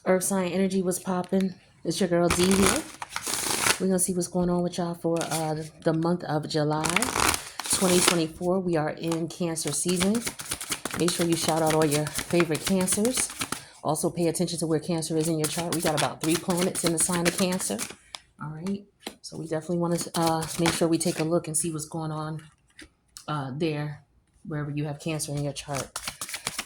Earth sign energy was popping. It's your girl D here. We're gonna see what's going on with y'all for the month of July 2024. We are in Cancer season. Make sure you shout out all your favorite Cancers. Also pay attention to where Cancer is in your chart. We got about 3 planets in the sign of Cancer. All right. So we definitely want to make sure we take a look and see what's going on there, wherever you have Cancer in your chart.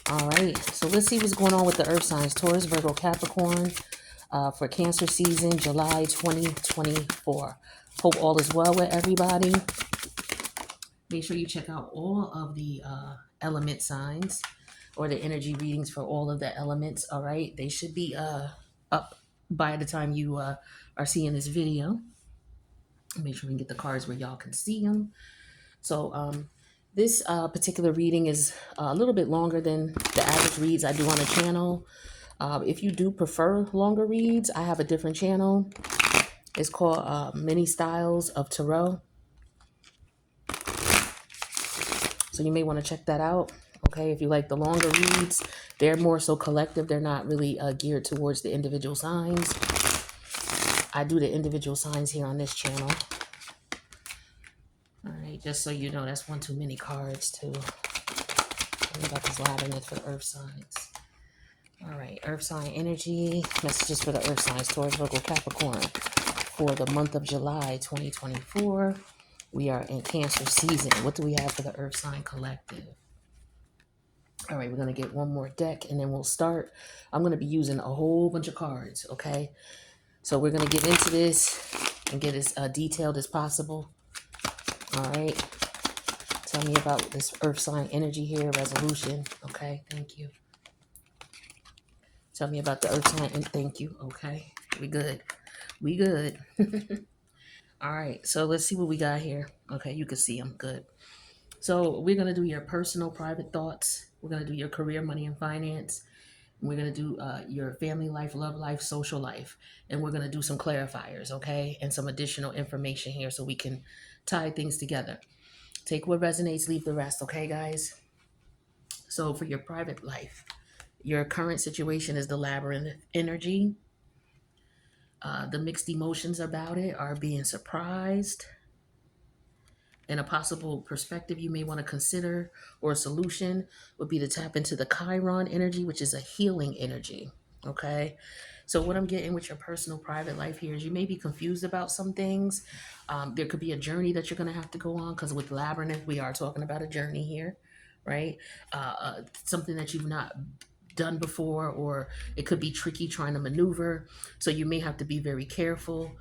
All right. So let's see what's going on with the Earth signs: Taurus, Virgo, Capricorn, for Cancer season, July 2024. Hope all is well with everybody. Make sure you check out all of the element signs or the energy readings for all of the elements. All right. They should be up by the time you are seeing this video. Make sure we can get the cards where y'all can see them. So, this particular reading is a little bit longer than the average reads I do on the channel. If you do prefer longer reads, I have a different channel. It's called Mini Styles of Tarot. So you may want to check that out. Okay, if you like the longer reads, they're more so collective. They're not really geared towards the individual signs. I do the individual signs here on this channel. All right, just so you know, that's one too many cards too. What about this labyrinth for Earth signs? All right, Earth sign energy, messages for the Earth signs, Taurus, Virgo, Capricorn, for the month of July 2024. We are in Cancer season. What do we have for the Earth sign collective? All right, we're going to get one more deck and then we'll start. I'm going to be using a whole bunch of cards, okay? So we're going to get into this and get as detailed as possible. All right. Tell me about this Earth sign energy here, resolution. Okay, thank you. Tell me about the Earth sign and thank you. Okay, we good. We good. All right, so let's see what we got here. Okay, you can see them. Good. So we're going to do your personal private thoughts. We're going to do your career, money, and finance. We're going to do your family life, love life, social life. And we're going to do some clarifiers, okay? And some additional information here so we can tie things together. Take what resonates, leave the rest, okay, guys? So for your private life, your current situation is the labyrinth energy. The mixed emotions about it are being surprised. And a possible perspective you may want to consider or a solution would be to tap into the Chiron energy, which is a healing energy. Okay. So what I'm getting with your personal private life here is you may be confused about some things. There could be a journey that you're going to have to go on because with labyrinth, we are talking about a journey here, right? Something that you've not done before, or it could be tricky trying to maneuver. So you may have to be very careful.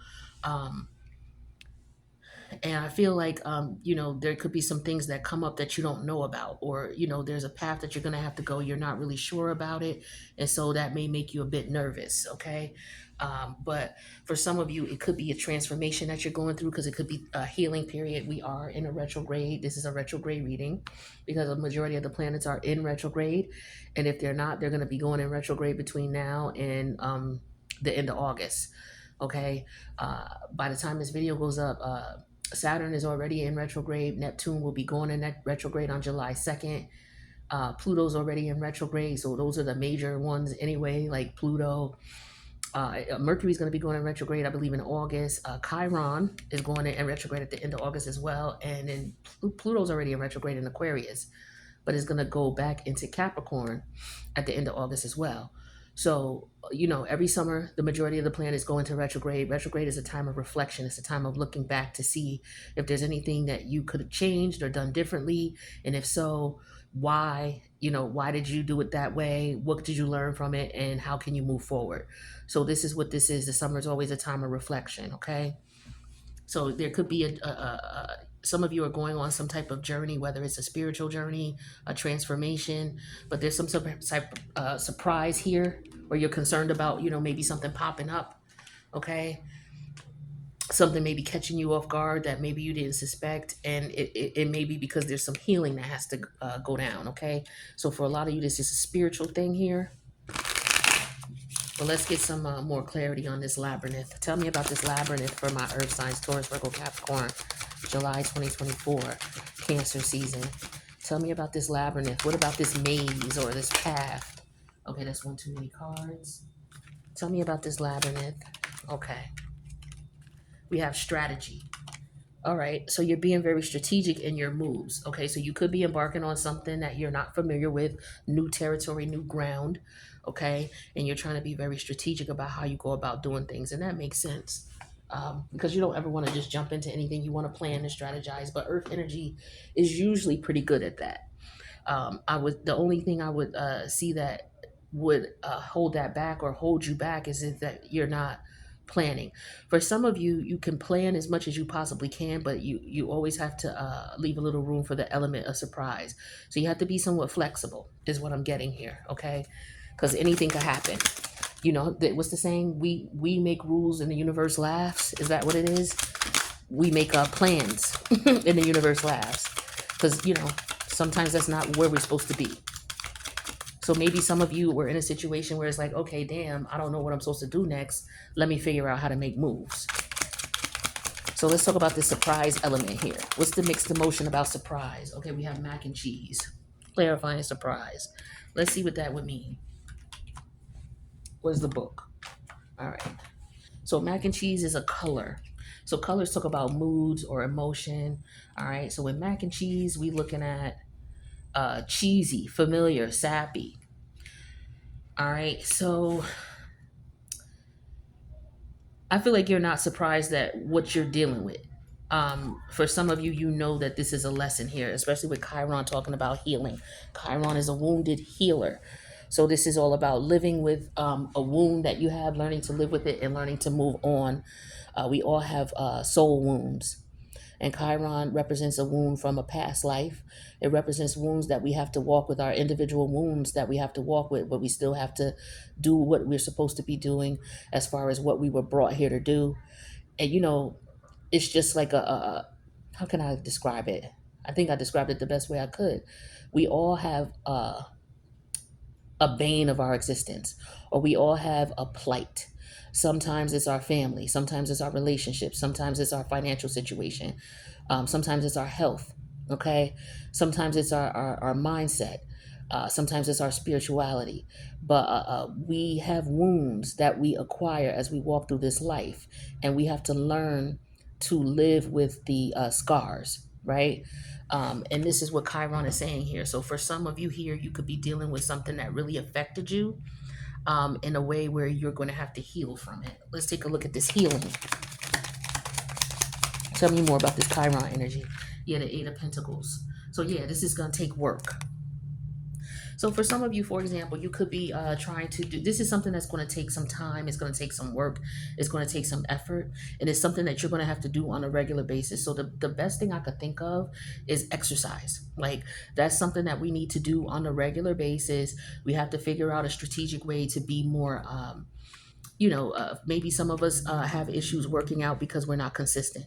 And I feel like, there could be some things that come up that you don't know about, or, there's a path that you're going to have to go. You're not really sure about it. And so that may make you a bit nervous. Okay. But for some of you, it could be a transformation that you're going through because it could be a healing period. We are in a retrograde. This is a retrograde reading because the majority of the planets are in retrograde. And if they're not, they're going to be going in retrograde between now and the end of August. Okay. By the time this video goes up, Saturn is already in retrograde. Neptune will be going in that retrograde on July 2nd. Pluto's already in retrograde. So those are the major ones anyway, like Pluto. Mercury's going to be going in retrograde, I believe, in August. Chiron is going in retrograde at the end of August as well. And then Pluto's already in retrograde in Aquarius, but it's going to go back into Capricorn at the end of August as well. So, every summer, the majority of the planets go into retrograde. Retrograde is a time of reflection. It's a time of looking back to see if there's anything that you could have changed or done differently. And if so, why? Why did you do it that way? What did you learn from it? And how can you move forward? So this is what this is. The summer is always a time of reflection, okay? So there could be some of you are going on some type of journey, whether it's a spiritual journey, a transformation, but there's some type of surprise here where you're concerned about, maybe something popping up, okay? Something may be catching you off guard that maybe you didn't suspect, and it may be because there's some healing that has to go down, okay? So for a lot of you, this is a spiritual thing here. But let's get some more clarity on this labyrinth. Tell me about this labyrinth for my Earth signs, Taurus, Virgo, Capricorn, July 2024, Cancer season. Tell me about this labyrinth. What about this maze or this path? Okay, that's one too many cards. Tell me about this labyrinth. Okay. We have strategy. All right. So you're being very strategic in your moves. Okay. So you could be embarking on something that you're not familiar with, new territory, new ground. Okay. And you're trying to be very strategic about how you go about doing things. And that makes sense. Because you don't ever want to just jump into anything. You want to plan and strategize. But earth energy is usually pretty good at that. I would the only thing I would see that would hold that back or hold you back is if that you're not planning. For some of you, you can plan as much as you possibly can, but you always have to leave a little room for the element of surprise. So you have to be somewhat flexible, is what I'm getting here. Okay, because anything could happen. You know, what's the saying? We make rules and the universe laughs. Is that what it is? We make plans and the universe laughs because sometimes that's not where we're supposed to be. So maybe some of you were in a situation where it's like, okay, damn, I don't know what I'm supposed to do next. Let me figure out how to make moves. So let's talk about the surprise element here. What's the mixed emotion about surprise? Okay, we have mac and cheese, clarifying surprise. Let's see what that would mean. What's the book? All right. So mac and cheese is a color. So colors talk about moods or emotion. All right. So with mac and cheese, we looking at cheesy, familiar, sappy. All right. So I feel like you're not surprised at what you're dealing with. For some of you, you know that this is a lesson here, especially with Chiron talking about healing. Chiron is a wounded healer. So this is all about living with a wound that you have, learning to live with it and learning to move on. We all have soul wounds. And Chiron represents a wound from a past life. It represents wounds that we have to walk with, our individual wounds that we have to walk with, but we still have to do what we're supposed to be doing as far as what we were brought here to do. And it's just like how can I describe it? I think I described it the best way I could. We all have a bane of our existence, or we all have a plight. Sometimes it's our family, sometimes it's our relationships, sometimes it's our financial situation, sometimes it's our health, okay? Sometimes it's our mindset, sometimes it's our spirituality. But we have wounds that we acquire as we walk through this life, and we have to learn to live with the scars, right? And this is what Chiron is saying here. So for some of you here, you could be dealing with something that really affected you in a way where you're going to have to heal from it. Let's take a look at this healing. Tell me more about this Chiron energy. Yeah, the Eight of Pentacles. So yeah, this is going to take work. So for some of you, for example, you could be trying to do, this is something that's going to take some time. It's going to take some work. It's going to take some effort. And it's something that you're going to have to do on a regular basis. So the best thing I could think of is exercise. Like that's something that we need to do on a regular basis. We have to figure out a strategic way to be more, maybe some of us have issues working out because we're not consistent.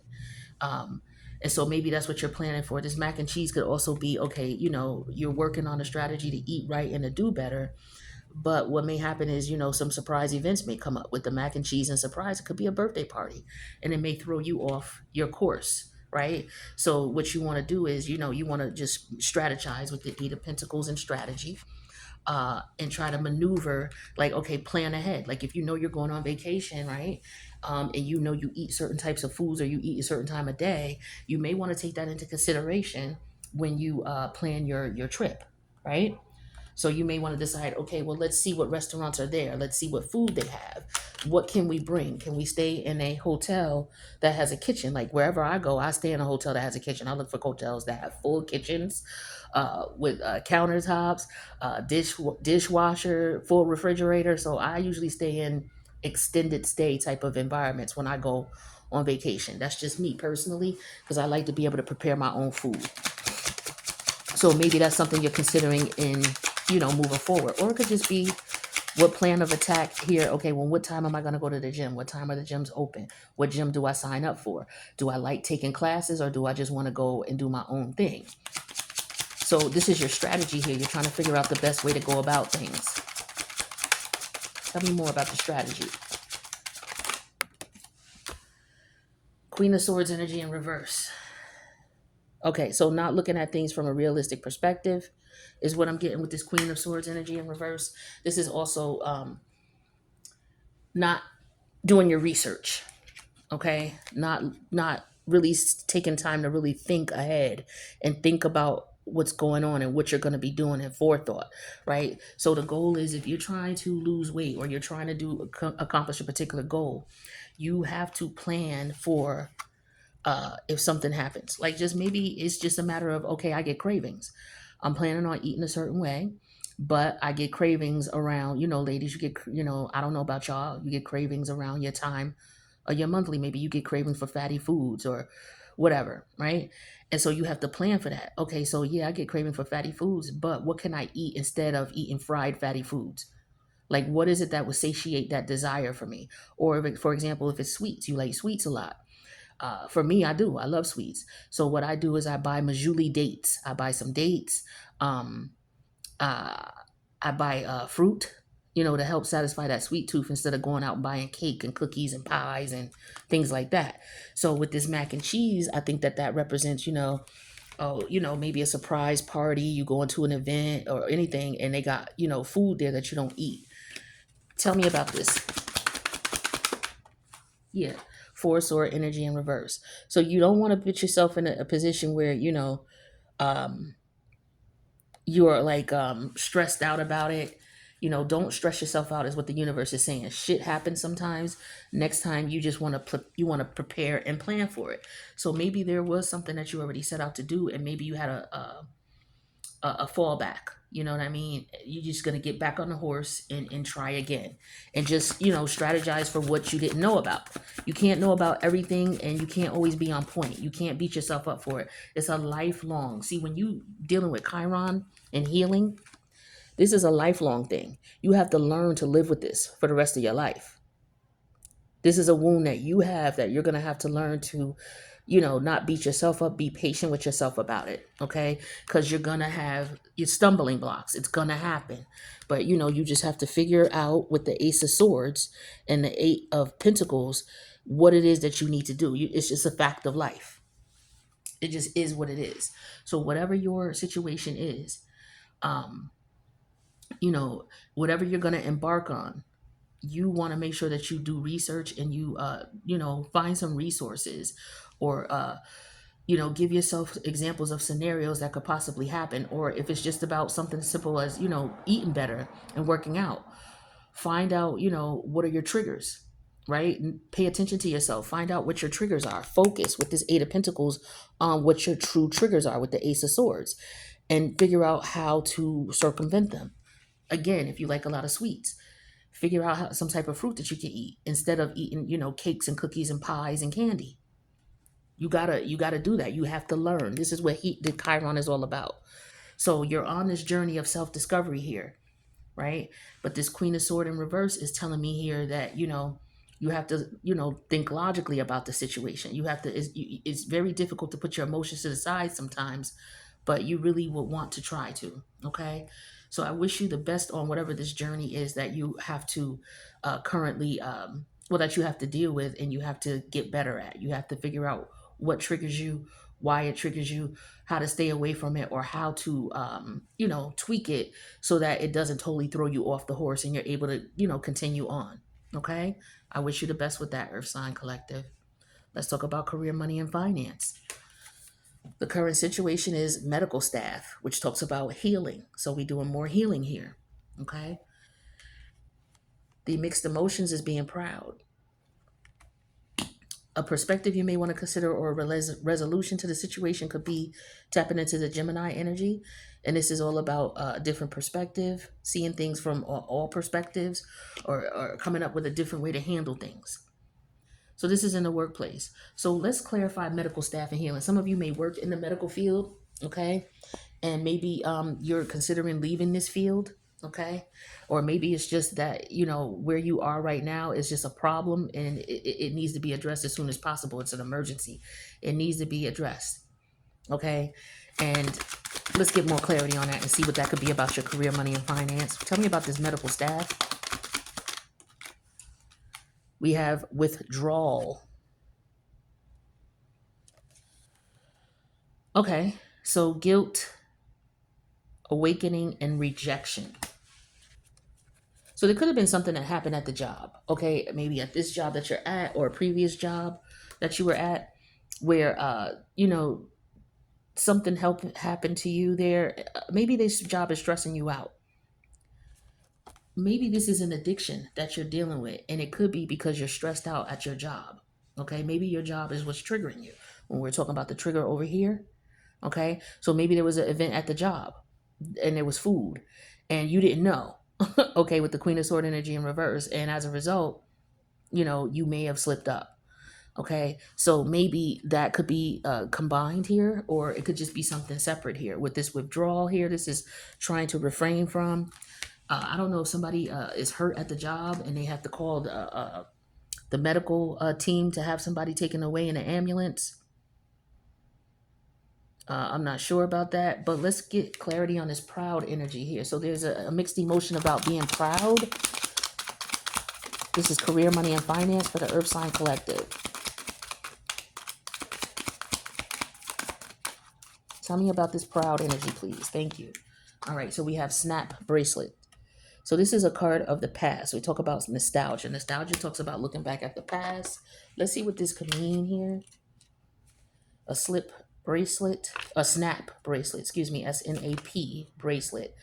Um, and so maybe that's what you're planning for. This mac and cheese could also be okay, you're working on a strategy to eat right and to do better. But what may happen is, some surprise events may come up with the mac and cheese and surprise. It could be a birthday party and it may throw you off your course. Right. So what you want to do is, you want to just strategize with the Eight of Pentacles and strategy and try to maneuver, like, okay, plan ahead. Like if you're going on vacation, right? And you eat certain types of foods or you eat a certain time of day, you may want to take that into consideration when you plan your trip, right? So you may want to decide, okay, well, let's see what restaurants are there. Let's see what food they have. What can we bring? Can we stay in a hotel that has a kitchen? Like wherever I go, I stay in a hotel that has a kitchen. I look for hotels that have full kitchens with countertops, dishwasher, full refrigerator. So I usually stay in extended stay type of environments when I go on vacation. That's just me personally, because I like to be able to prepare my own food. So maybe that's something you're considering in, moving forward. Or it could just be what plan of attack here. Okay, well, what time am I going to go to the gym? What time are the gyms open? What gym do I sign up for? Do I like taking classes or do I just want to go and do my own thing? So this is your strategy here. You're trying to figure out the best way to go about things. Tell me more about the strategy. Queen of Swords energy in reverse. Okay, so not looking at things from a realistic perspective is what I'm getting with this Queen of Swords energy in reverse. This is also not doing your research, okay? Not really taking time to really think ahead and think about what's going on and what you're going to be doing in forethought, right? So the goal is, if you're trying to lose weight or you're trying to accomplish a particular goal, you have to plan for if something happens. Like, just maybe it's just a matter of, okay, I get cravings. I'm planning on eating a certain way, but I get cravings around, ladies, you get, I don't know about y'all, you get cravings around your time or your monthly. Maybe you get cravings for fatty foods or whatever, right? And so you have to plan for that. Okay, so yeah, I get craving for fatty foods, but what can I eat instead of eating fried fatty foods? Like, what is it that would satiate that desire for me? Or, if for example, if it's sweets, you like sweets a lot. For me, I do. I love sweets. So what I do is I buy majuli dates. I buy some dates. Um, uh, I buy fruit, to help satisfy that sweet tooth instead of going out and buying cake and cookies and pies and things like that. So with this mac and cheese, I think that represents, oh, maybe a surprise party. You go into an event or anything, and they got, food there that you don't eat. Tell me about this. Yeah, four sword energy in reverse. So you don't want to put yourself in a position where um, you're like stressed out about it. Don't stress yourself out, is what the universe is saying. Shit happens sometimes. Next time, you just want to prepare and plan for it. So maybe there was something that you already set out to do, and maybe you had a fallback. You know what I mean? You're just gonna get back on the horse and try again, and just strategize for what you didn't know about. You can't know about everything, and you can't always be on point. You can't beat yourself up for it. It's a lifelong. See, when you dealing with Chiron and healing, this is a lifelong thing. You have to learn to live with this for the rest of your life. This is a wound that you have that you're going to have to learn to, not beat yourself up, be patient with yourself about it, okay? Because you're going to have your stumbling blocks. It's going to happen. But, you just have to figure out with the Ace of Swords and the Eight of Pentacles what it is that you need to do. It's just a fact of life. It just is what it is. So whatever your situation is, um, you know, whatever you're going to embark on, you want to make sure that you do research and you find some resources, or give yourself examples of scenarios that could possibly happen. Or if it's just about something simple as eating better and working out, find out what are your triggers, right? And pay attention to yourself, find out what your triggers are, focus with this Eight of Pentacles on what your true triggers are with the Ace of Swords, and figure out how to circumvent them. Again, if you like a lot of sweets, figure out some type of fruit that you can eat instead of eating, cakes and cookies and pies and candy. You gotta do that. You have to learn. This is what the Chiron is all about. So you're on this journey of self-discovery here, right? But this Queen of Sword in reverse is telling me here that you have to think logically about the situation. You have to. It's very difficult to put your emotions to the side sometimes, but you really would want to try to. Okay, so I wish you the best on whatever this journey is that you have to currently well, that you have to deal with and you have to get better at. You have to figure out what triggers you, why it triggers you, how to stay away from it, or how to tweak it so that it doesn't totally throw you off the horse and you're able to continue on. Okay, I wish you the best with that, Earth Sign Collective. Let's talk about career, money, and finance. The current situation is medical staff, which talks about healing. So we're doing more healing here. Okay. The mixed emotions is being proud. A perspective you may want to consider, or a resolution to the situation, could be tapping into the Gemini energy. And this is all about a different perspective, seeing things from all perspectives, or coming up with a different way to handle things. So this is in the workplace. So let's clarify medical staff and healing. Some of you may work in the medical field, okay? And maybe you're considering leaving this field, okay? Or maybe it's just that where you are right now is just a problem, and it needs to be addressed as soon as possible. It's an emergency. It needs to be addressed, okay? And let's get more clarity on that and see what that could be about your career, money, and finance. Tell me about this medical staff. We have withdrawal. Okay, so guilt, awakening, and rejection. So there could have been something that happened at the job. Okay, maybe at this job that you're at or a previous job that you were at where something helped happen to you there. Maybe this job is stressing you out. Maybe this is an addiction that you're dealing with, and it could be because you're stressed out at your job. Okay, maybe your job is what's triggering you. When we're talking about the trigger over here, okay, so maybe there was an event at the job and there was food and you didn't know. Okay, with the Queen of Sword energy in reverse, and as a result, you may have slipped up. Okay, so maybe that could be combined here, or it could just be something separate here with this withdrawal here. This is trying to refrain from. I don't know if somebody is hurt at the job and they have to call the medical team to have somebody taken away in an ambulance. I'm not sure about that, but let's get clarity on this proud energy here. So there's a mixed emotion about being proud. This is career, money, and finance for the Earth Sign Collective. Tell me about this proud energy, please. Thank you. All right, so we have Snap Bracelet. So this is a card of the past. We talk about nostalgia. Nostalgia talks about looking back at the past. Let's see what this could mean here. A slip bracelet, a snap bracelet, excuse me, SNAP bracelet.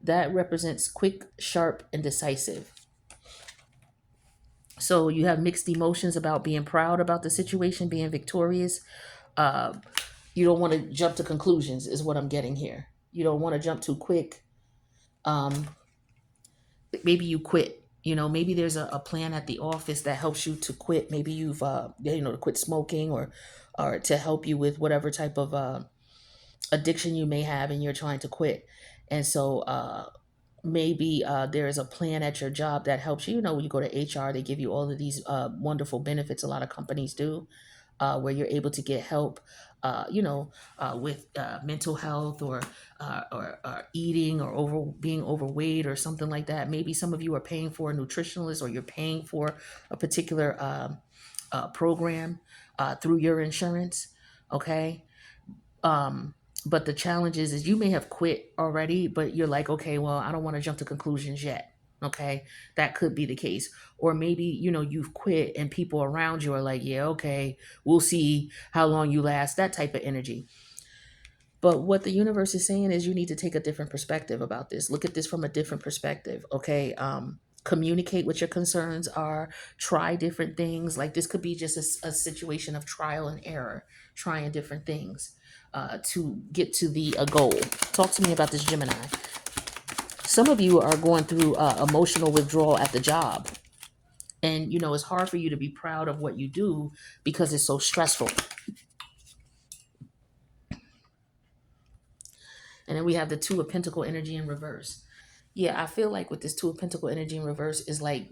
That represents quick, sharp, and decisive. So you have mixed emotions about being proud about the situation, being victorious. Uh, you don't want to jump to conclusions, is what I'm getting here. You don't want to jump too quick. Um, Maybe you quit. Maybe there's a plan at the office that helps you to quit. Maybe you've to quit smoking, or to help you with whatever type of addiction you may have, and you're trying to quit. And so maybe there is a plan at your job that helps you. When you go to HR, they give you all of these wonderful benefits. A lot of companies do, where you're able to get help, with mental health, or eating, or being overweight or something like that. Maybe some of you are paying for a nutritionalist, or you're paying for a particular program through your insurance. Okay. Um, but the challenge is you may have quit already, but you're like, okay, well, I don't want to jump to conclusions yet. Okay, that could be the case. Or maybe, you've quit and people around you are like, yeah, okay, we'll see how long you last, that type of energy. But what the universe is saying is you need to take a different perspective about this. Look at this from a different perspective. Okay. Communicate what your concerns are, try different things. Like this could be just a situation of trial and error, trying different things to get to the goal. Talk to me about this, Gemini. Some of you are going through emotional withdrawal at the job. And, it's hard for you to be proud of what you do because it's so stressful. And then we have the Two of Pentacle energy in reverse. Yeah, I feel like with this Two of Pentacle energy in reverse is like,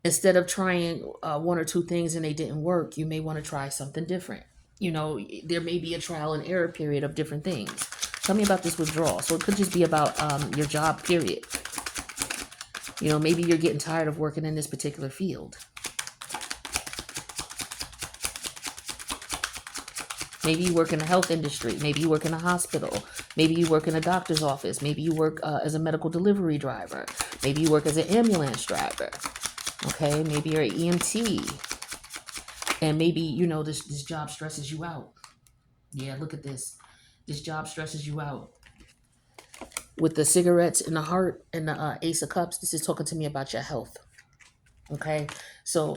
instead of trying one or two things and they didn't work, you may want to try something different. There may be a trial and error period of different things. Tell me about this withdrawal. So it could just be about your job, period. Maybe you're getting tired of working in this particular field. Maybe you work in the health industry. Maybe you work in a hospital. Maybe you work in a doctor's office. Maybe you work as a medical delivery driver. Maybe you work as an ambulance driver. Okay, maybe you're an EMT. And maybe, this job stresses you out. Yeah, look at this. This job stresses you out. With the cigarettes in the heart and the Ace of Cups, this is talking to me about your health. Okay, so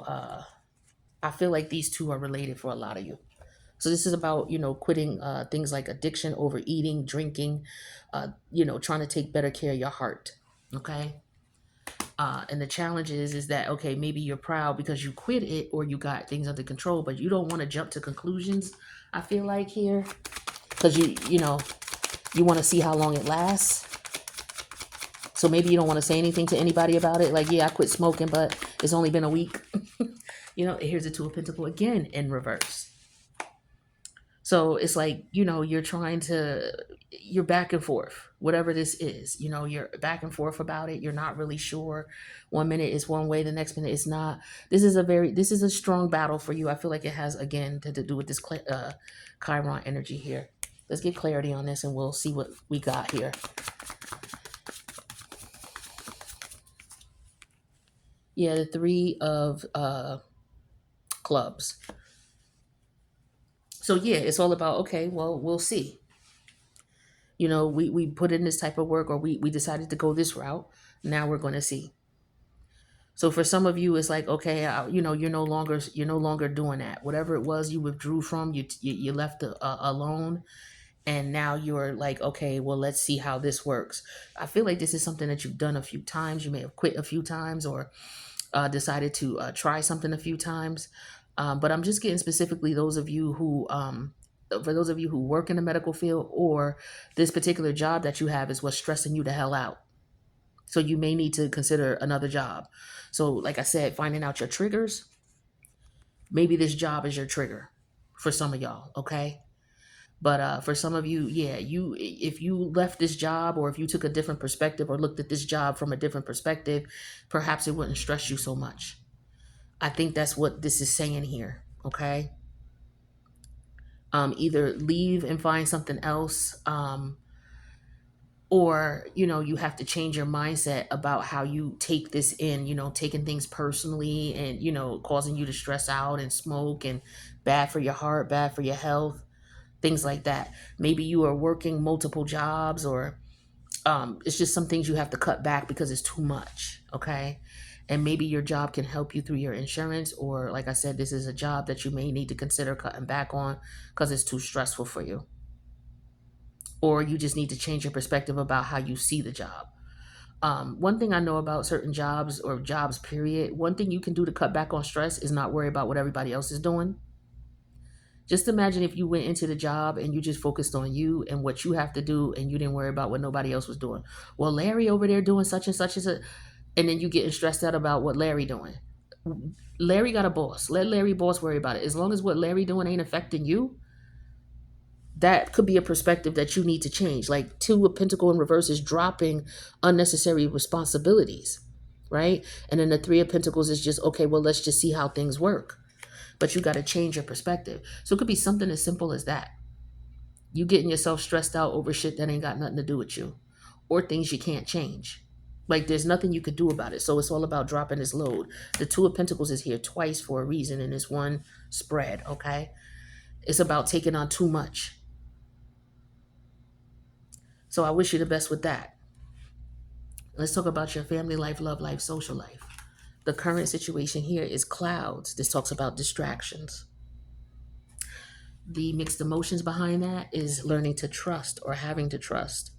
I feel like these two are related for a lot of you. So this is about, quitting things like addiction, overeating, drinking, trying to take better care of your heart. Okay. And the challenge is that, okay, maybe you're proud because you quit it or you got things under control, but you don't want to jump to conclusions. I feel like here, because you want to see how long it lasts. So maybe you don't want to say anything to anybody about it. Like, yeah, I quit smoking, but it's only been a week. Here's the Two of Pentacle again in reverse. So it's like, you're back and forth, whatever this is, you're back and forth about it. You're not really sure. 1 minute is one way, the next minute is not. This is a strong battle for you. I feel like it has, again, to do with this Chiron energy here. Let's get clarity on this and we'll see what we got here. Yeah, the three of clubs. So yeah, it's all about, okay, well, we'll see. We put in this type of work, or we decided to go this route. Now we're going to see. So for some of you, it's like, okay, you're no longer doing that. Whatever it was you withdrew from, you left alone, and now you're like, okay, well, let's see how this works. I feel like this is something that you've done a few times. You may have quit a few times, or decided to try something a few times. But I'm just getting specifically those of you who, for those of you who work in the medical field, or this particular job that you have is what's stressing you the hell out. So you may need to consider another job. So, like I said, finding out your triggers. Maybe this job is your trigger for some of y'all. Okay. But for some of you, yeah, if you left this job, or if you took a different perspective, or looked at this job from a different perspective, perhaps it wouldn't stress you so much. I think that's what this is saying here. Okay. Either leave and find something else, or you have to change your mindset about how you take this in, taking things personally, and causing you to stress out and smoke, and bad for your heart, bad for your health, things like that. Maybe you are working multiple jobs, or it's just some things you have to cut back because it's too much. Okay. And maybe your job can help you through your insurance, or like I said, this is a job that you may need to consider cutting back on because it's too stressful for you, or you just need to change your perspective about how you see the job. One thing I know about certain jobs, or jobs period, one thing you can do to cut back on stress is not worry about what everybody else is doing. Just imagine if you went into the job and you just focused on you and what you have to do, and you didn't worry about what nobody else was doing. Well, Larry over there doing such and such, and then you getting stressed out about what Larry doing. Larry got a boss. Let Larry boss worry about it. As long as what Larry doing ain't affecting you, that could be a perspective that you need to change. Like two of pentacle in reverse is dropping unnecessary responsibilities, right? And then the three of pentacles is just, okay, well, let's just see how things work. But you got to change your perspective. So it could be something as simple as that. You getting yourself stressed out over shit that ain't got nothing to do with you, or things you can't change. Like there's nothing you could do about it. So it's all about dropping this load. The two of pentacles is here twice for a reason in this one spread, okay? It's about taking on too much. So I wish you the best with that. Let's talk about your family life, love life, social life. The current situation here is clouds. This talks about distractions. The mixed emotions behind that is learning to trust, or having to trust.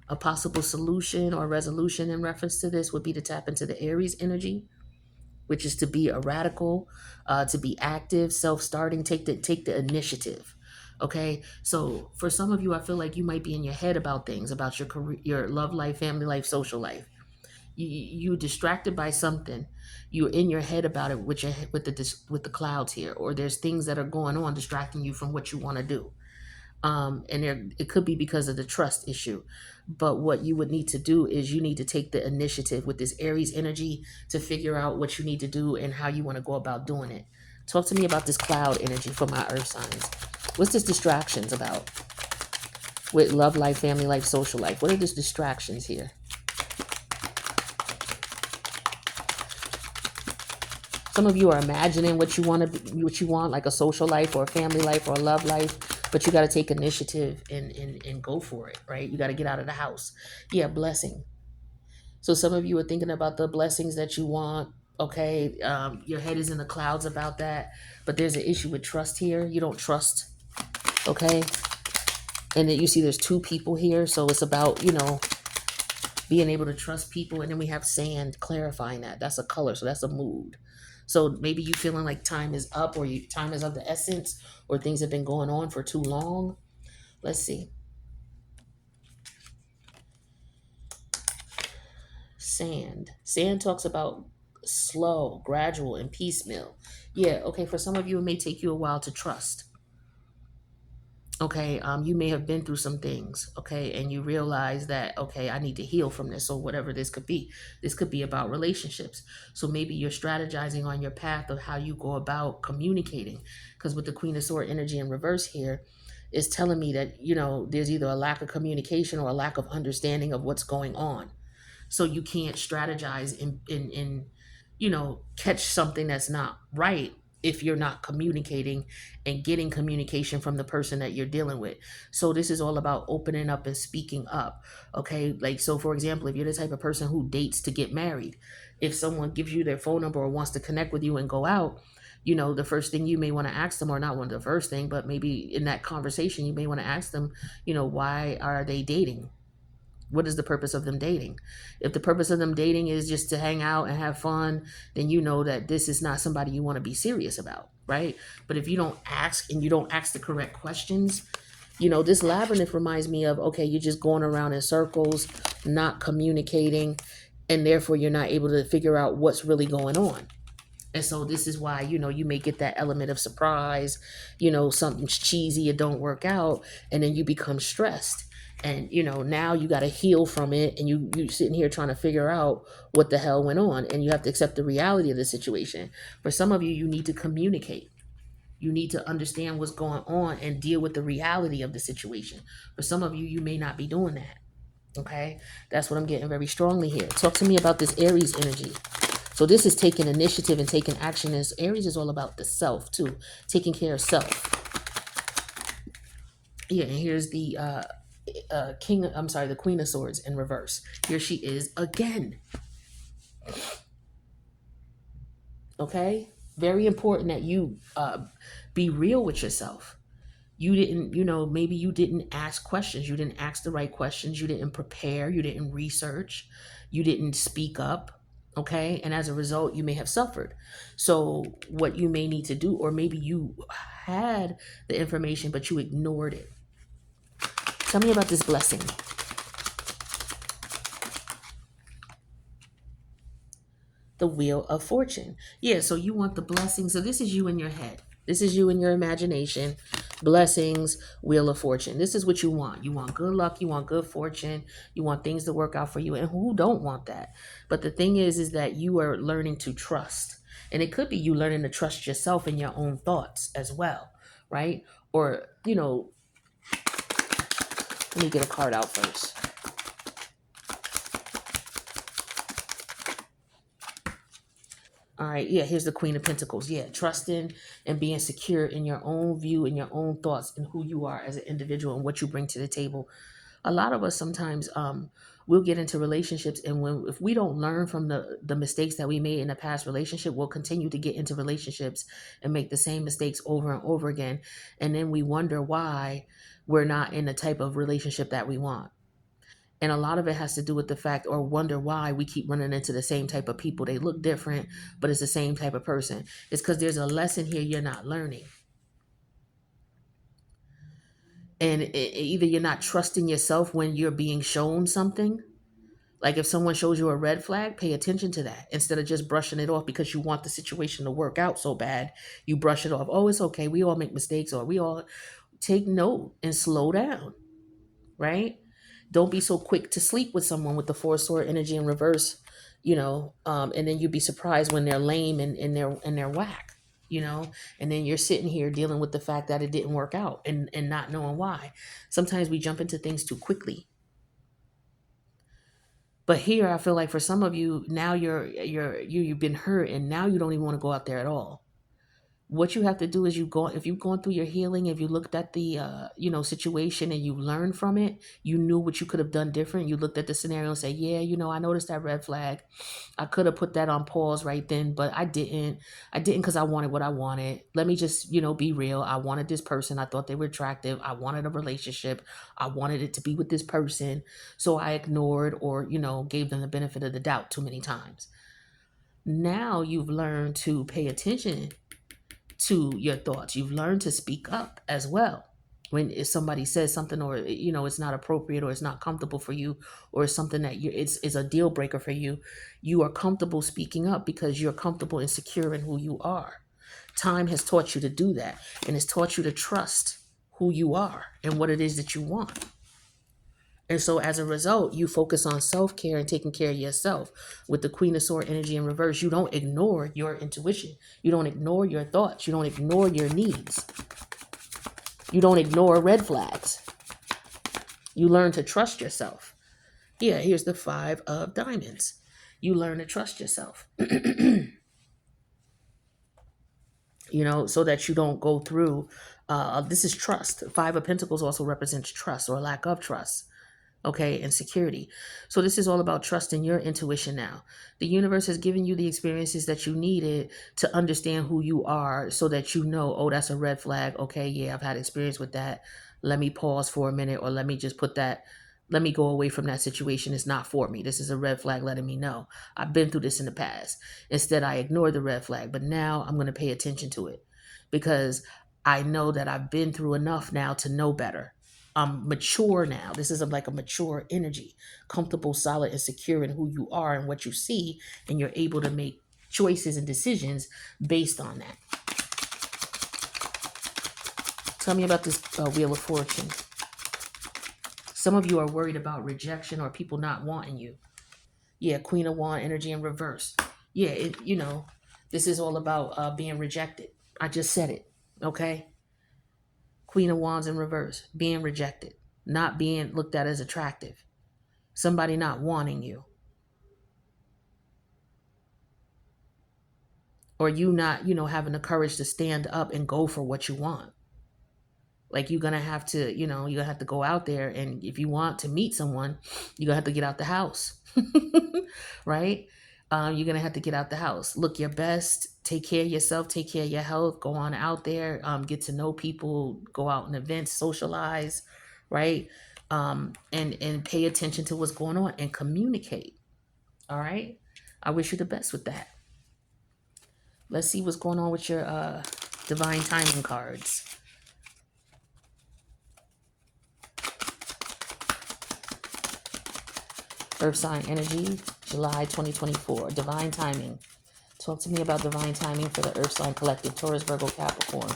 A possible solution or resolution in reference to this would be to tap into the Aries energy, which is to be a radical, to be active, self-starting, take the initiative. Okay, so for some of you, I feel like you might be in your head about things, about your career, your love life, family life, social life. You distracted by something. You're in your head about it with the clouds here, or there's things that are going on distracting you from what you want to do. And it could be because of the trust issue. But what you would need to do is you need to take the initiative with this Aries energy to figure out what you need to do and how you want to go about doing it. Talk to me about this cloud energy for my earth signs. What's this distractions about with love life, family life, social life? What are these distractions here? Some of you are imagining what you want what you want, like a social life or a family life or a love life, but you got to take initiative and go for it, right? You got to get out of the house. Yeah, blessing. So some of you are thinking about the blessings that you want. Okay, your head is in the clouds about that, but there's an issue with trust here. You don't trust, okay? And then you see there's two people here, so it's about being able to trust people. And then we have sand clarifying that. That's a color, so that's a mood. So maybe you feeling like time is up, or time is of the essence, or things have been going on for too long. Let's see. Sand. Sand talks about slow, gradual, and piecemeal. Yeah, okay, for some of you, it may take you a while to trust. Okay, you may have been through some things, okay, and you realize that, okay, I need to heal from this, or whatever this could be. This could be about relationships. So maybe you're strategizing on your path of how you go about communicating, because with the Queen of Sword energy in reverse here, is telling me that, there's either a lack of communication or a lack of understanding of what's going on. So you can't strategize in catch something that's not right if you're not communicating and getting communication from the person that you're dealing with. So this is all about opening up and speaking up. Okay, like, so for example, if you're the type of person who dates to get married, if someone gives you their phone number or wants to connect with you and go out, the first thing you may want to ask them, or not one of the first thing, but maybe in that conversation you may want to ask them, why are they dating? What is the purpose of them dating? If the purpose of them dating is just to hang out and have fun, then you know that this is not somebody you want to be serious about, right? But if you don't ask, and you don't ask the correct questions, this labyrinth reminds me of, okay, you're just going around in circles, not communicating, and therefore you're not able to figure out what's really going on. And so this is why, you may get that element of surprise, something's cheesy, it don't work out, and then you become stressed. And, now you got to heal from it, and you sitting here trying to figure out what the hell went on, and you have to accept the reality of the situation. For some of you, you need to communicate. You need to understand what's going on and deal with the reality of the situation. For some of you, you may not be doing that. Okay? That's what I'm getting very strongly here. Talk to me about this Aries energy. So this is taking initiative and taking action. As Aries is all about the self too, taking care of self. Yeah, and here's the the Queen of Swords in reverse. Here she is again. Okay, very important that you be real with yourself. You didn't, maybe you didn't ask questions. You didn't ask the right questions. You didn't prepare. You didn't research. You didn't speak up. Okay. And as a result, you may have suffered. So, what you may need to do, or maybe you had the information, but you ignored it. Tell me about this blessing. The Wheel of Fortune. Yeah. So, you want the blessing. So, this is you in your head. This is you in your imagination. Blessings, Wheel of Fortune. This is what you want. You want good luck. You want good fortune. You want things to work out for you. And who don't want that? But the thing is that you are learning to trust. And it could be you learning to trust yourself and your own thoughts as well, right? Or, let me get a card out first. All right, yeah, here's the Queen of Pentacles. Yeah, trusting and being secure in your own view and your own thoughts and who you are as an individual and what you bring to the table. A lot of us sometimes we'll get into relationships, and if we don't learn from the mistakes that we made in a past relationship, we'll continue to get into relationships and make the same mistakes over and over again. And then we wonder why we're not in the type of relationship that we want. And a lot of it has to do with the fact, or wonder why we keep running into the same type of people. They look different, but it's the same type of person. It's because there's a lesson here you're not learning. And either you're not trusting yourself when you're being shown something. Like if someone shows you a red flag, pay attention to that. Instead of just brushing it off because you want the situation to work out so bad, you brush it off. Oh, it's okay. We all make mistakes, or we all take note and slow down, right? Don't be so quick to sleep with someone with the Four Sword energy in reverse, and then you'd be surprised when they're lame and they're whack, and then you're sitting here dealing with the fact that it didn't work out and not knowing why. Sometimes we jump into things too quickly. But here I feel like for some of you now you've been hurt, and now you don't even want to go out there at all. What you have to do is if you've gone through your healing, if you looked at the situation and you learned from it, you knew what you could have done different. You looked at the scenario and said, yeah, I noticed that red flag. I could have put that on pause right then, but I didn't because I wanted what I wanted. Let me just be real. I wanted this person. I thought they were attractive. I wanted a relationship. I wanted it to be with this person, so I ignored or gave them the benefit of the doubt too many times. Now you've learned to pay attention to your thoughts. You've learned to speak up as well. If somebody says something, or it's not appropriate, or it's not comfortable for you, or it's something that it's a deal breaker for you, you are comfortable speaking up because you're comfortable and secure in who you are. Time has taught you to do that, and it's taught you to trust who you are and what it is that you want. And so as a result, you focus on self-care and taking care of yourself. With the Queen of Swords energy in reverse, you don't ignore your intuition. You don't ignore your thoughts. You don't ignore your needs. You don't ignore red flags. You learn to trust yourself. Yeah, here's the five of diamonds. You learn to trust yourself. So that you don't go through. This is trust. Five of Pentacles also represents trust or lack of trust, okay, and security. So this is all about trusting your intuition now. The universe has given you the experiences that you needed to understand who you are so that you know, oh, that's a red flag. Okay, yeah, I've had experience with that. Let me pause for a minute, or let me just put that, let me go away from that situation. It's not for me. This is a red flag letting me know I've been through this in the past. Instead, I ignored the red flag, but now I'm going to pay attention to it because I know that I've been through enough now to know better. I'm mature now. This is like a mature energy, comfortable, solid, and secure in who you are and what you see, and you're able to make choices and decisions based on that. Tell me about this Wheel of Fortune. Some of you are worried about rejection or people not wanting you. Yeah, Queen of Wand energy in reverse. Yeah, this is all about being rejected. I just said it. Okay, Queen of Wands in reverse, being rejected, not being looked at as attractive, somebody not wanting you, or you not, having the courage to stand up and go for what you want. Like you're gonna have to, you're gonna have to go out there, and if you want to meet someone, you're gonna have to get out the house, right? You're gonna have to get out the house, look your best, take care of yourself, take care of your health, go on out there, get to know people, go out in events, socialize, right? And pay attention to what's going on and communicate. All right. I wish you the best with that. Let's see what's going on with your divine timing cards. Earth sign energy, July 2024. Divine timing. Talk to me about divine timing for the Earth sign collective, Taurus, Virgo, Capricorn.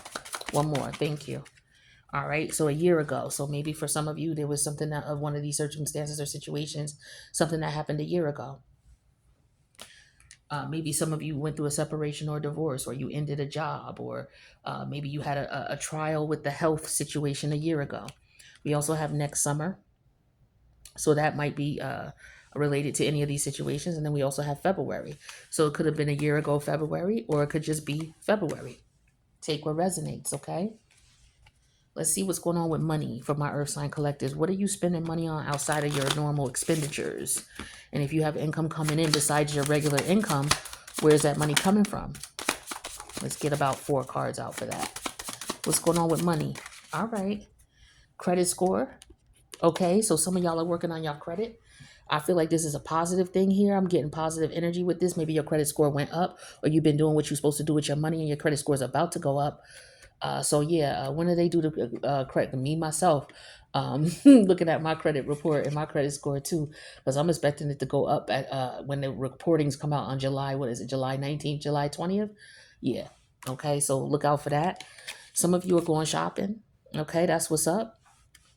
One more. Thank you. All right. So a year ago. So maybe for some of you, there was something that of one of these circumstances or situations, something that happened a year ago. Maybe some of you went through a separation or divorce, or you ended a job, or maybe you had a trial with the health situation a year ago. We also have next summer. So that might be related to any of these situations. And then we also have February. So it could have been a year ago, February, or it could just be February. Take what resonates, okay? Let's see what's going on with money for my Earth sign collectors. What are you spending money on outside of your normal expenditures? And if you have income coming in besides your regular income, where's that money coming from? Let's get about 4 cards out for that. What's going on with money? All right. Credit score. Okay, so some of y'all are working on your credit. I feel like this is a positive thing here. I'm getting positive energy with this. Maybe your credit score went up, or you've been doing what you're supposed to do with your money and your credit score is about to go up. So yeah, when do they do the credit? Me myself, looking at my credit report and my credit score too, because I'm expecting it to go up at when the reportings come out on July. What is it? July 19th, July 20th? Yeah. Okay, so look out for that. Some of you are going shopping. Okay, that's what's up.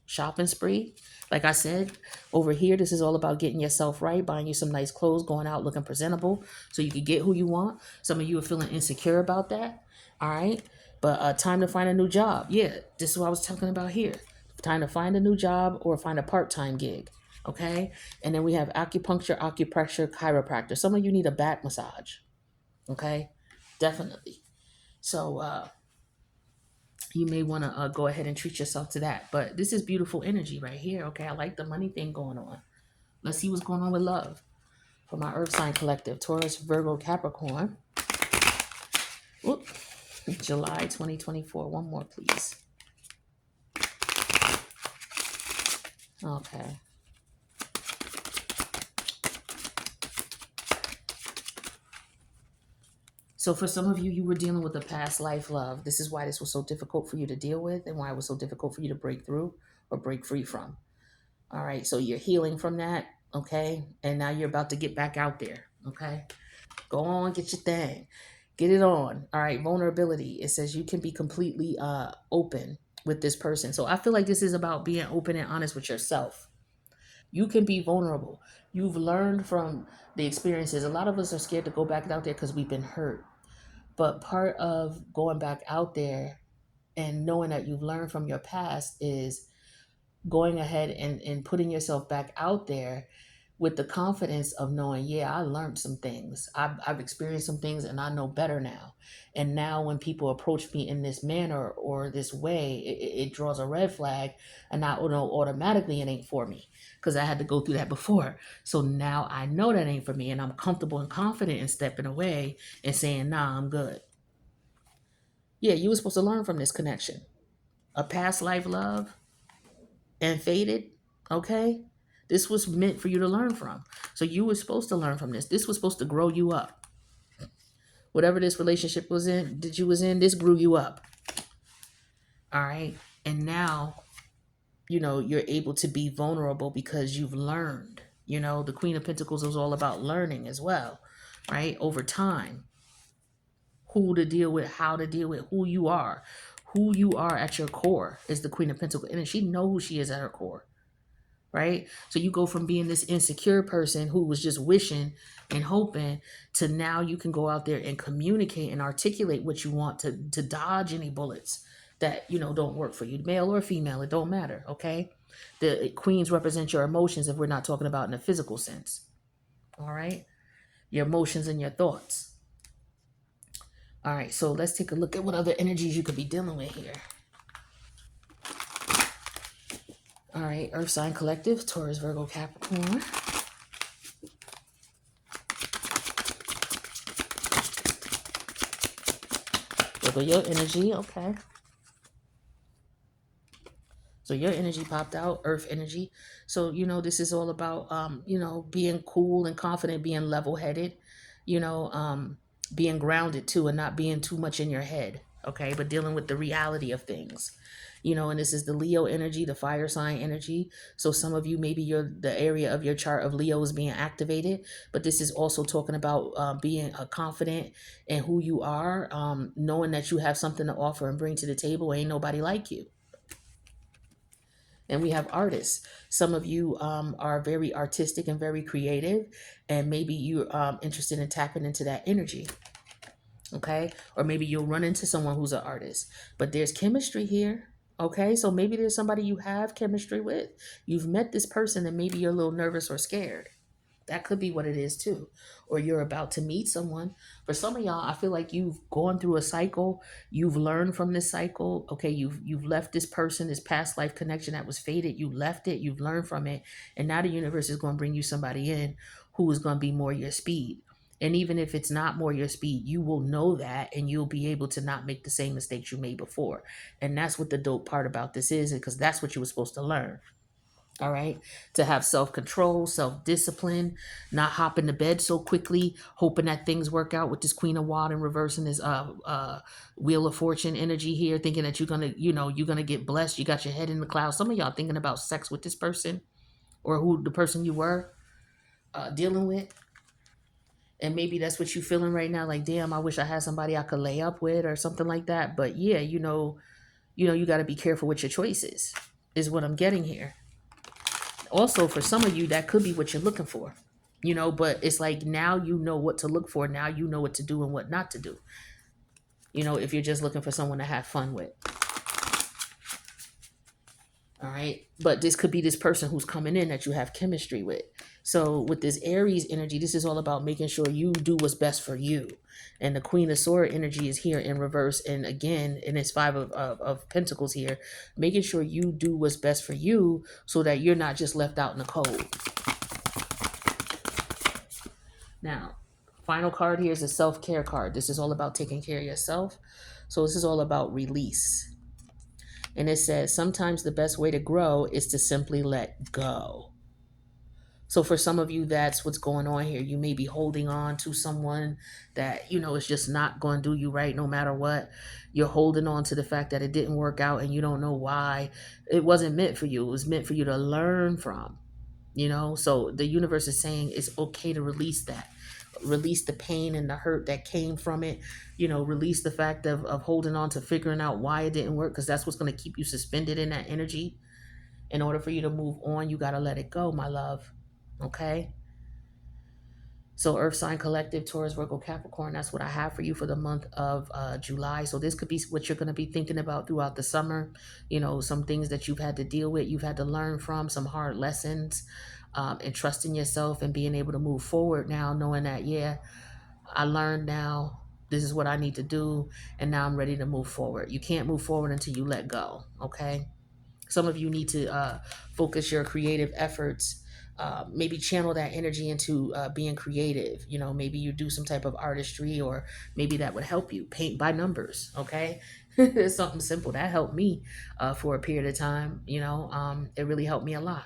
Shopping spree. Like I said, over here, this is all about getting yourself right, buying you some nice clothes, going out looking presentable so you can get who you want. Some of you are feeling insecure about that. All right. But time to find a new job. Yeah, this is what I was talking about here. Time to find a new job or find a part-time gig. Okay. And then we have acupuncture, acupressure, chiropractor. Some of you need a back massage. Okay. Definitely. So you may want to go ahead and treat yourself to that. But this is beautiful energy right here. Okay, I like the money thing going on. Let's see what's going on with love for my Earth sign collective, Taurus, Virgo, Capricorn. Oop. July 2024. One more, please. Okay. So for some of you, you were dealing with a past life love. This is why this was so difficult for you to deal with and why it was so difficult for you to break through or break free from. All right, so you're healing from that, okay? And now you're about to get back out there, okay? Go on, get your thing. Get it on. All right, vulnerability. It says you can be completely open with this person. So I feel like this is about being open and honest with yourself. You can be vulnerable. You've learned from the experiences. A lot of us are scared to go back out there because we've been hurt. But part of going back out there and knowing that you've learned from your past is going ahead and putting yourself back out there with the confidence of knowing, yeah, I learned some things. I've experienced some things and I know better now. And now when people approach me in this manner or this way, it draws a red flag, and I know automatically it ain't for me because I had to go through that before. So now I know that ain't for me, and I'm comfortable and confident in stepping away and saying, nah, I'm good. Yeah, you were supposed to learn from this connection. A past life love and faded, okay? This was meant for you to learn from. So you were supposed to learn from this. This was supposed to grow you up. Whatever this relationship was in, that you was in, this grew you up. All right. And now, you're able to be vulnerable because you've learned. The Queen of Pentacles was all about learning as well, right? Over time, who to deal with, how to deal with, who you are. Who you are at your core is the Queen of Pentacles. And she knows who she is at her core, right? So you go from being this insecure person who was just wishing and hoping to now you can go out there and communicate and articulate what you want to dodge any bullets that don't work for you, male or female, it don't matter. Okay, the queens represent your emotions if we're not talking about in a physical sense. All right, your emotions and your thoughts. All right, so let's take a look at what other energies you could be dealing with here. All right, Earth sign collective, Taurus, Virgo, Capricorn. Look at your energy, okay. So your energy popped out, Earth energy. So, this is all about, being cool and confident, being level-headed, you know, um, being grounded too, and not being too much in your head, okay? But dealing with the reality of things, and this is the Leo energy, the fire sign energy. So some of you, maybe the area of your chart of Leo is being activated, but this is also talking about being confident in who you are, knowing that you have something to offer and bring to the table. Ain't nobody like you. And we have artists. Some of you are very artistic and very creative, and maybe you're interested in tapping into that energy. Okay, or maybe you'll run into someone who's an artist, but there's chemistry here. Okay, so maybe there's somebody you have chemistry with. You've met this person and maybe you're a little nervous or scared. That could be what it is too. Or you're about to meet someone. For some of y'all, I feel like you've gone through a cycle. You've learned from this cycle. Okay, you've left this person, this past life connection that was faded. You left it. You've learned from it, and now the universe is going to bring you somebody in who is going to be more your speed. And even if it's not more your speed, you will know that, and you'll be able to not make the same mistakes you made before. And that's what the dope part about this is, because that's what you were supposed to learn. All right, to have self-control, self-discipline, not hop into bed so quickly hoping that things work out with this Queen of Wands and reversing this Wheel of Fortune energy here, thinking that you're gonna get blessed. You got your head in the clouds. Some of y'all thinking about sex with this person, or who the person you were dealing with, and maybe that's what you're feeling right now, like, damn, I wish I had somebody I could lay up with or something like that. But yeah, you got to be careful with your choices is what I'm getting here. Also, for some of you, that could be what you're looking for, but it's like now you know what to look for. Now you know what to do and what not to do, if you're just looking for someone to have fun with. All right. But this could be this person who's coming in that you have chemistry with. So with this Aries energy, this is all about making sure you do what's best for you. And the Queen of Sword energy is here in reverse. And again, in its five of Pentacles here, making sure you do what's best for you so that you're not just left out in the cold. Now, final card here is a self-care card. This is all about taking care of yourself. So this is all about release. And it says, sometimes the best way to grow is to simply let go. So for some of you, that's what's going on here. You may be holding on to someone that, is just not going to do you right no matter what. You're holding on to the fact that it didn't work out and you don't know why. It wasn't meant for you. It was meant for you to learn from, So the universe is saying it's okay to release that. Release the pain and the hurt that came from it. Release the fact of holding on to figuring out why it didn't work, because that's what's going to keep you suspended in that energy. In order for you to move on, you got to let it go, my love. Okay? So Earth sign collective, Taurus, Virgo, Capricorn, that's what I have for you for the month of July. So this could be what you're going to be thinking about throughout the summer. You know, some things that you've had to deal with, you've had to learn from, some hard lessons, and trusting yourself and being able to move forward now, knowing that, yeah, I learned now. This is what I need to do. And now I'm ready to move forward. You can't move forward until you let go. Okay. Some of you need to focus your creative efforts, maybe channel that energy into being creative. You know, maybe you do some type of artistry, or maybe that would help you paint by numbers. Okay. It's something simple that helped me for a period of time. It really helped me a lot.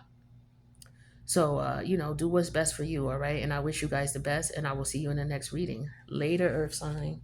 So, do what's best for you. All right. And I wish you guys the best, and I will see you in the next reading. Later, Earth sign.